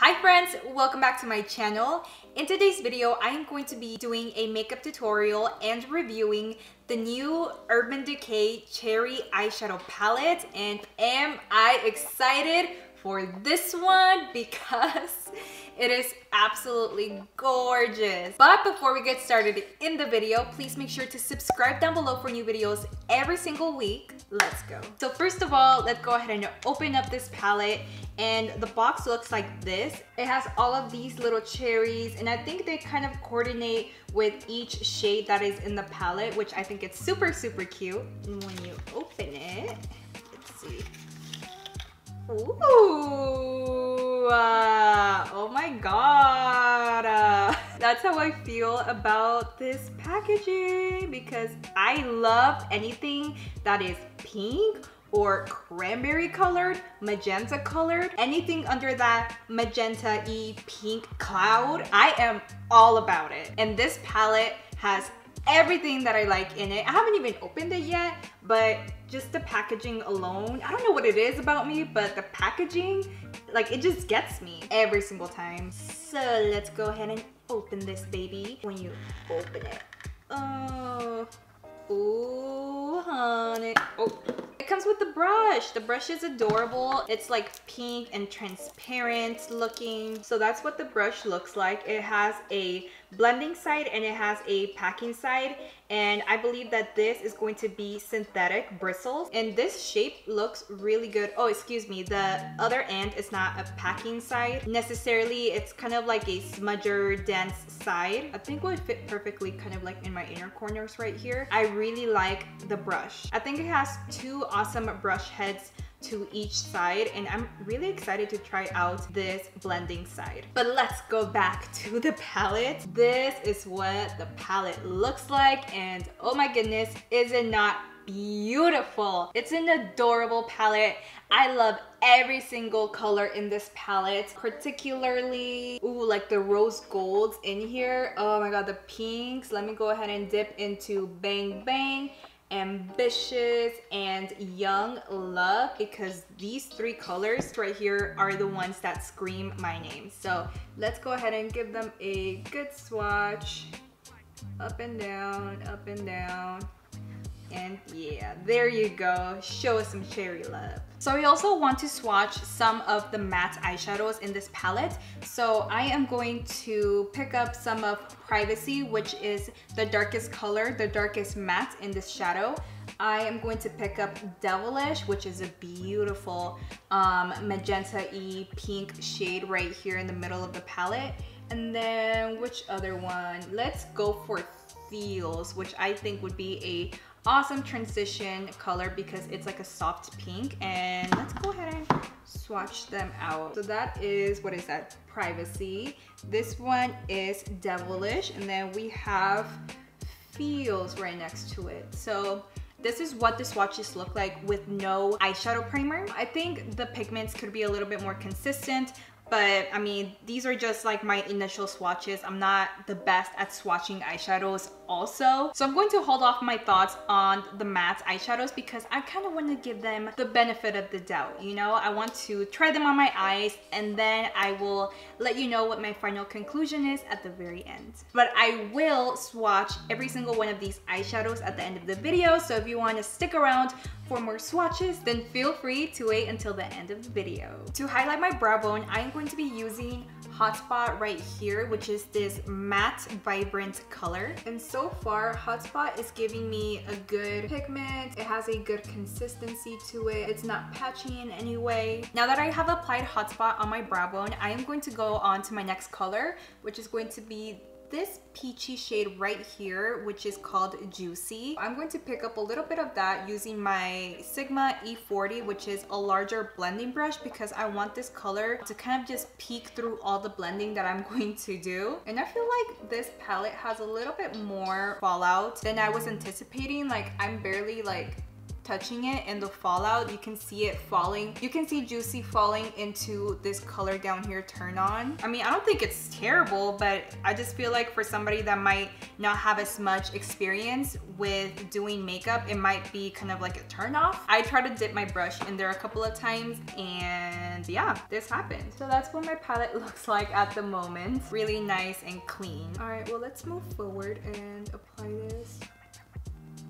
Hi friends, welcome back to my channel. In today's video, I am going to be doing a makeup tutorial and reviewing the new Urban Decay Cherry Eyeshadow Palette. And am I excited for this one because it is absolutely gorgeous. But before we get started in the video, please make sure to subscribe down below for new videos every single week. Let's go. So first of all, let's go ahead and open up this palette. And the box looks like this. It has all of these little cherries, and I think they kind of coordinate with each shade that is in the palette, which I think it's super cute. And when you open it, let's see. Ooh, oh my god. That's how I feel about this packaging because I love anything that is pink or cranberry colored, magenta colored, anything under that magenta-y pink cloud. I am all about it. And this palette has everything that I like in it. I haven't even opened it yet, but just the packaging alone, I don't know what it is about me, but the packaging, like, it just gets me every single time. So let's go ahead and open this baby. When you open it, oh, ooh, honey. Oh, it comes with the brush. The brush is adorable. It's like pink and transparent looking. So that's what the brush looks like. It has a blending side and it has a packing side. And I believe that this is going to be synthetic bristles. And this shape looks really good. Oh, excuse me. The other end is not a packing side necessarily. It's kind of like a smudger, dense side. I think it would fit perfectly kind of like in my inner corners right here. I really like the brush. I think it has two awesome brush heads to each side, and I'm really excited to try out this blending side. But let's go back to the palette. This is what the palette looks like, and oh my goodness, is it not beautiful? It's an adorable palette. I love every single color in this palette, particularly, ooh, like the rose golds in here. Oh my god, the pinks. Let me go ahead and dip into Bang Bang, Ambitious, and Young Love, because these three colors right here are the ones that scream my name. So let's go ahead and give them a good swatch. Up and down, up and down. And yeah, there you go. Show us some cherry love. So I also want to swatch some of the matte eyeshadows in this palette. So I am going to pick up some of Privacy, which is the darkest color, the darkest matte in this shadow. I am going to pick up Devilish, which is a beautiful magenta-y pink shade right here in the middle of the palette. And then which other one? Let's go for Feels, which I think would be a awesome transition color because it's like a soft pink. And let's go ahead and swatch them out. So that is, what is that? Privacy. This one is Devilish, and then we have Feels right next to it. So this is what the swatches look like with no eyeshadow primer. I think the pigments could be a little bit more consistent, but I mean, these are just like my initial swatches. I'm not the best at swatching eyeshadows also. So I'm going to hold off my thoughts on the matte eyeshadows because I kind of want to give them the benefit of the doubt, you know? I want to try them on my eyes and then I will let you know what my final conclusion is at the very end. But I will swatch every single one of these eyeshadows at the end of the video. So if you want to stick around for more swatches, then feel free to wait until the end of the video. To highlight my brow bone, I'm going to be using Hotspot right here, which is this matte vibrant color. And so far, Hotspot is giving me a good pigment. It has a good consistency to it. It's not patchy in any way. Now that I have applied Hotspot on my brow bone, I am going to go on to my next color, which is going to be this peachy shade right here, which is called Juicy. I'm going to pick up a little bit of that using my Sigma E40, which is a larger blending brush, because I want this color to kind of just peek through all the blending that I'm going to do. And I feel like this palette has a little bit more fallout than I was anticipating. Like, I'm barely like touching it and the fallout, you can see it falling. You can see Juicy falling into this color down here, Turn On. I mean, I don't think it's terrible, but I just feel like for somebody that might not have as much experience with doing makeup, it might be kind of like a turn off. I tried to dip my brush in there a couple of times and yeah, this happened. So that's what my palette looks like at the moment. Really nice and clean. All right, well, let's move forward and apply this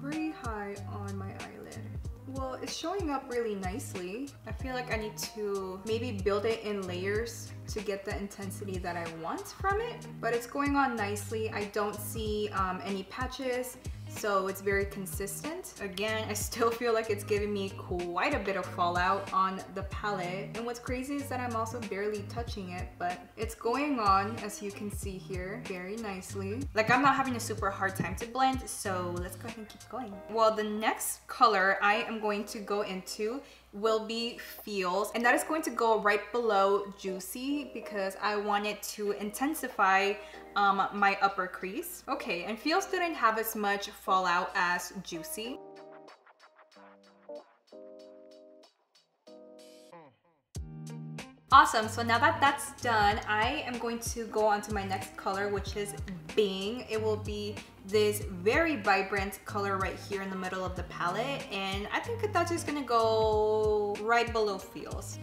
pretty high on my eyelid. Well, it's showing up really nicely. I feel like I need to maybe build it in layers to get the intensity that I want from it, but it's going on nicely. I don't see any patches, so it's very consistent. Again, I still feel like it's giving me quite a bit of fallout on the palette. And what's crazy is that I'm also barely touching it, but it's going on, as you can see here, very nicely. Like, I'm not having a super hard time to blend, so let's go ahead and keep going. Well, the next color I am going to go into will be Feels, and that is going to go right below Juicy because I wanted to intensify my upper crease. Okay, and Feels didn't have as much fallout as Juicy. Awesome, so now that that's done, I am going to go on to my next color, which is Bing. It will be this very vibrant color right here in the middle of the palette, and I think that that's just gonna go right below Feels.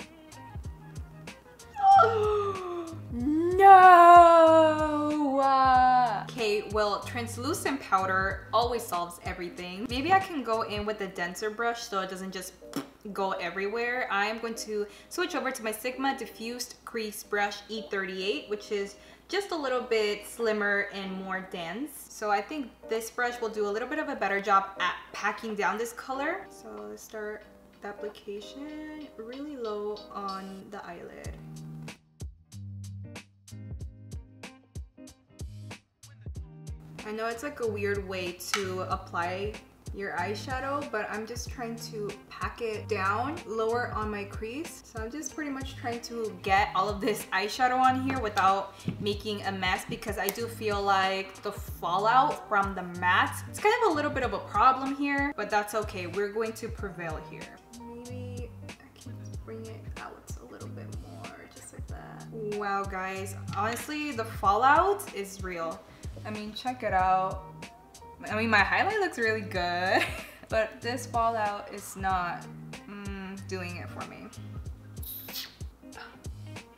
No! Okay, well, translucent powder always solves everything. Maybe I can go in with a denser brush so it doesn't just go everywhere. I am going to switch over to my Sigma Diffused Crease Brush E38, which is just a little bit slimmer and more dense. So I think this brush will do a little bit of a better job at packing down this color. So let's start the application really low on the eyelid. I know it's like a weird way to apply your eyeshadow, but I'm just trying to pack it down lower on my crease. So I'm just pretty much trying to get all of this eyeshadow on here without making a mess, because I do feel like the fallout from the matte, it's kind of a little bit of a problem here, but that's okay. We're going to prevail here. Maybe I can bring it out a little bit more, just like that. Wow, guys, honestly, the fallout is real. I mean, check it out. I mean, my highlight looks really good, but this fallout is not doing it for me.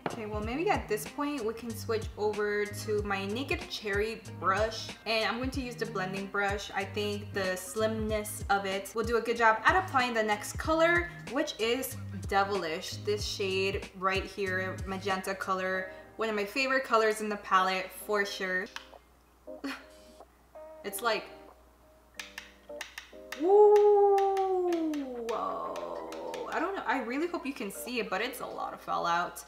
Okay, well, maybe at this point we can switch over to my Naked Cherry brush, and I'm going to use the blending brush. I think the slimness of it will do a good job at applying the next color, which is Devilish. This shade right here, magenta color, one of my favorite colors in the palette for sure. It's like, whoa, I don't know, I really hope you can see it, but it's a lot of fallout.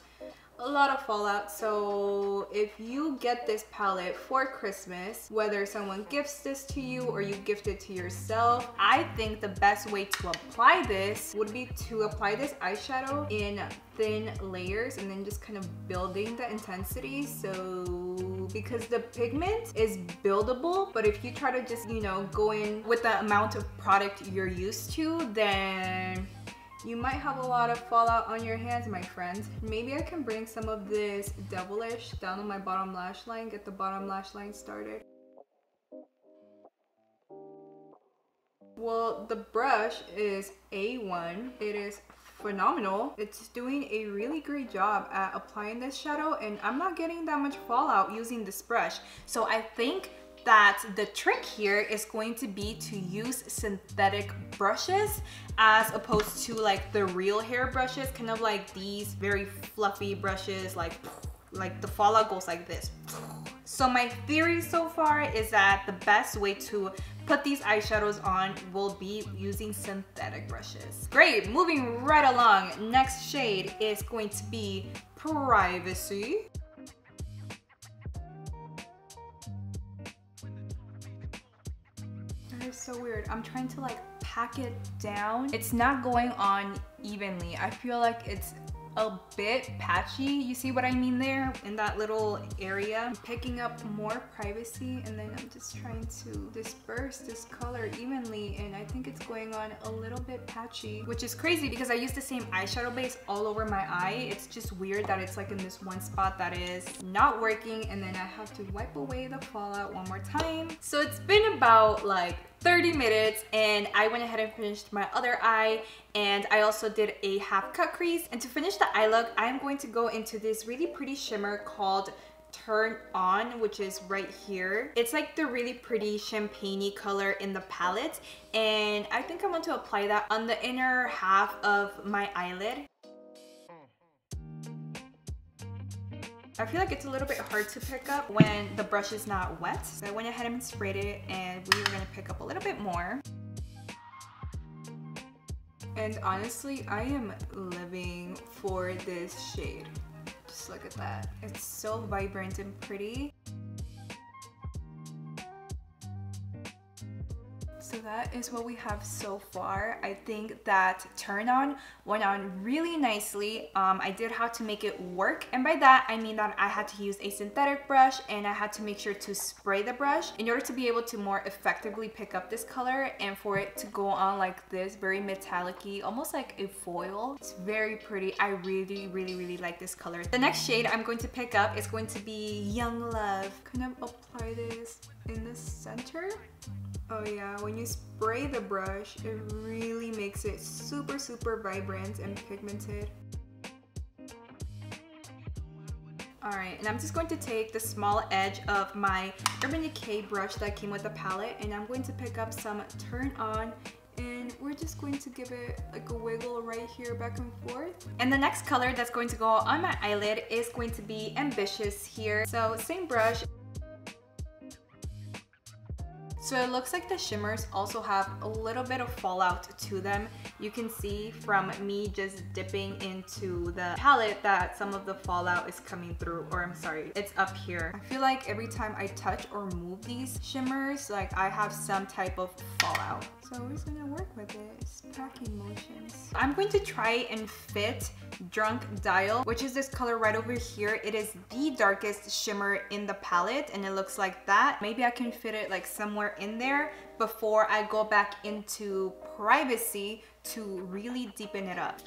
A lot of fallout. So if you get this palette for Christmas, whether someone gifts this to you or you gift it to yourself, I think the best way to apply this would be to apply this eyeshadow in thin layers and then just kind of building the intensity. So because the pigment is buildable, but if you try to just, you know, go in with the amount of product you're used to, then you might have a lot of fallout on your hands, my friends. Maybe I can bring some of this Devilish down on my bottom lash line, get the bottom lash line started. Well, the brush is A1. It is phenomenal. It's doing a really great job at applying this shadow, and I'm not getting that much fallout using this brush. So I think that the trick here is going to be to use synthetic brushes as opposed to like the real hair brushes, kind of like these very fluffy brushes, like the fallout goes like this. So my theory so far is that the best way to put these eyeshadows on will be using synthetic brushes. Great, moving right along. Next shade is going to be Privacy. That is so weird. I'm trying to like pack it down. It's not going on evenly. I feel like it's a bit patchy. You see what I mean there? In that little area. I'm picking up more privacy, and then I'm just trying to disperse this color evenly, and I think it's going on a little bit patchy, which is crazy because I use the same eyeshadow base all over my eye. It's just weird that it's like in this one spot that is not working, and then I have to wipe away the fallout one more time. So it's been about like 30 minutes and I went ahead and finished my other eye, and I also did a half cut crease. And to finish the eye look, I'm going to go into this really pretty shimmer called Turn On, which is right here. It's like the really pretty champagne-y color in the palette, and I think I'm going to apply that on the inner half of my eyelid. I feel like it's a little bit hard to pick up when the brush is not wet. So I went ahead and sprayed it, and we were gonna pick up a little bit more. And honestly, I am living for this shade. Just look at that. It's so vibrant and pretty. So that is what we have so far. I think that Turn On went on really nicely. I did have to make it work, and by that I mean that I had to use a synthetic brush, and I had to make sure to spray the brush in order to be able to more effectively pick up this color and for it to go on like this, very metallic-y, almost like a foil. It's very pretty. I really like this color. The next shade I'm going to pick up is going to be Young Love. Kind of apply this in the center. Oh yeah, when you spray the brush, it really makes it super vibrant and pigmented. Alright, and I'm just going to take the small edge of my Urban Decay brush that came with the palette, and I'm going to pick up some Turn On, and we're just going to give it like a wiggle right here, back and forth. And the next color that's going to go on my eyelid is going to be Ambitious here. So same brush. So it looks like the shimmers also have a little bit of fallout to them. You can see from me just dipping into the palette that some of the fallout is coming through, or I'm sorry, it's up here. I feel like every time I touch or move these shimmers, like I have some type of fallout. So we're just gonna work with it. It's packing motions. I'm going to try and fit Drunk Dial, which is this color right over here. It is the darkest shimmer in the palette, and it looks like that. Maybe I can fit it like somewhere in there before I go back into Privacy to really deepen it up.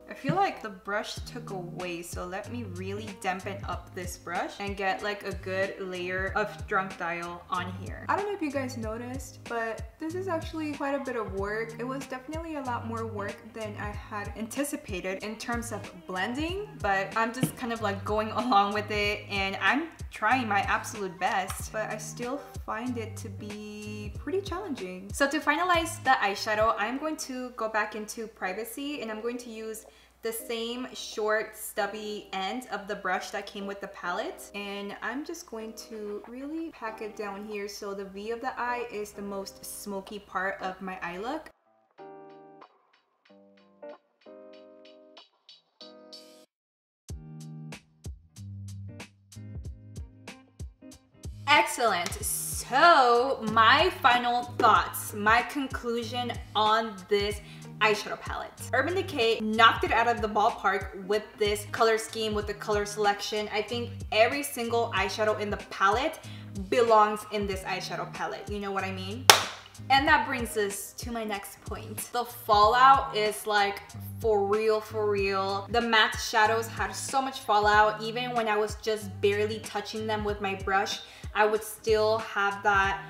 I feel like the brush took away, so let me really dampen up this brush and get like a good layer of Drunk Dial on here. I don't know if you guys noticed, but this is actually quite a bit of work. It was definitely a lot more work than I had anticipated in terms of blending, but I'm just kind of like going along with it, and I'm trying my absolute best, but I still find it to be pretty challenging. So to finalize the eyeshadow, I'm going to go back into Privacy, and I'm going to use the same short stubby end of the brush that came with the palette, and I'm just going to really pack it down here so the V of the eye is the most smoky part of my eye look. Excellent. So my final thoughts, my conclusion on this eyeshadow palette. Urban Decay knocked it out of the ballpark with this color scheme, with the color selection. I think every single eyeshadow in the palette belongs in this eyeshadow palette. You know what I mean? And that brings us to my next point. The fallout is like for real, for real. The matte shadows had so much fallout. Even when I was just barely touching them with my brush, I would still have that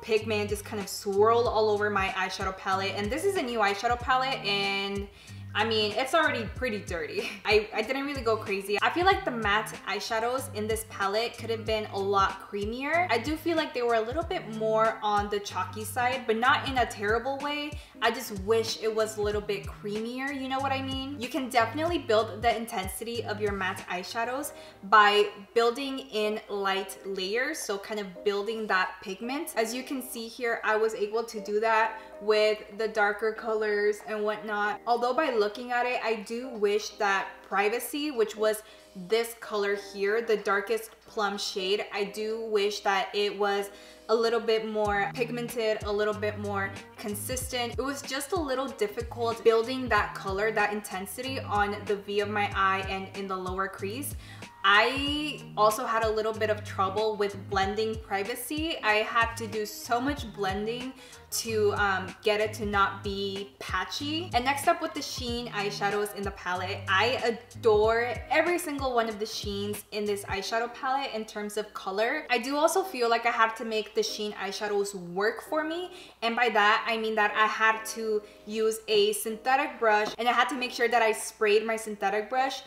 pigment just kind of swirl all over my eyeshadow palette. And this is a new eyeshadow palette, and I mean, it's already pretty dirty. I didn't really go crazy. I feel like the matte eyeshadows in this palette could have been a lot creamier. I do feel like they were a little bit more on the chalky side, but not in a terrible way. I just wish it was a little bit creamier, you know what I mean? You can definitely build the intensity of your matte eyeshadows by building in light layers, so kind of building that pigment. As you can see here, I was able to do that with the darker colors and whatnot. Although by looking at it, I do wish that Privacy, which was this color here, the darkest plum shade, I do wish that it was a little bit more pigmented, a little bit more consistent. It was just a little difficult building that color, that intensity on the V of my eye and in the lower crease. I also had a little bit of trouble with blending privacy. I had to do so much blending to get it to not be patchy. And next up with the sheen eyeshadows in the palette, I adore every single one of the sheens in this eyeshadow palette in terms of color. I do also feel like I have to make the sheen eyeshadows work for me, and by that I mean that I had to use a synthetic brush, and I had to make sure that I sprayed my synthetic brush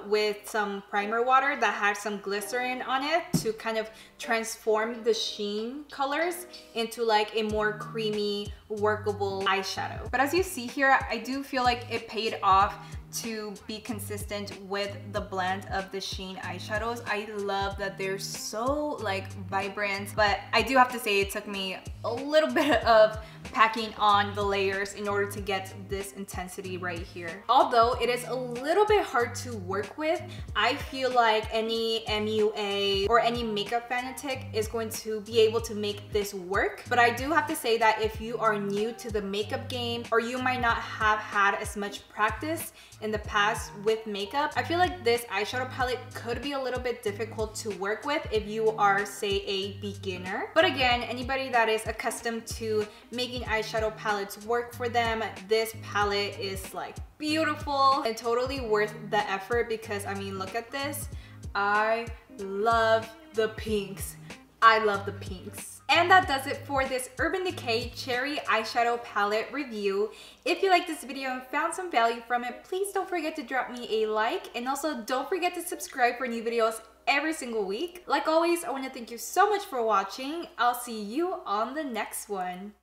with some primer water that had some glycerin on it to kind of transform the sheen colors into like a more creamy, workable eyeshadow. But as you see here, I do feel like it paid off to be consistent with the blend of the sheen eyeshadows. I love that they're so like vibrant, but I do have to say it took me a little bit of packing on the layers in order to get this intensity right here. Although it is a little bit hard to work with, I feel like any MUA or any makeup fanatic is going to be able to make this work. But I do have to say that if you are new to the makeup game, or you might not have had as much practice in the past with makeup, I feel like this eyeshadow palette could be a little bit difficult to work with if you are, say, a beginner. But again, anybody that is accustomed to making eyeshadow palettes work for them, this palette is like beautiful and totally worth the effort, because I mean, look at this. I love the pinks. I love the pinks. And that does it for this Urban Decay Cherry Eyeshadow Palette review. If you liked this video and found some value from it, please don't forget to drop me a like, and also don't forget to subscribe for new videos every single week. Like always, I want to thank you so much for watching. I'll see you on the next one.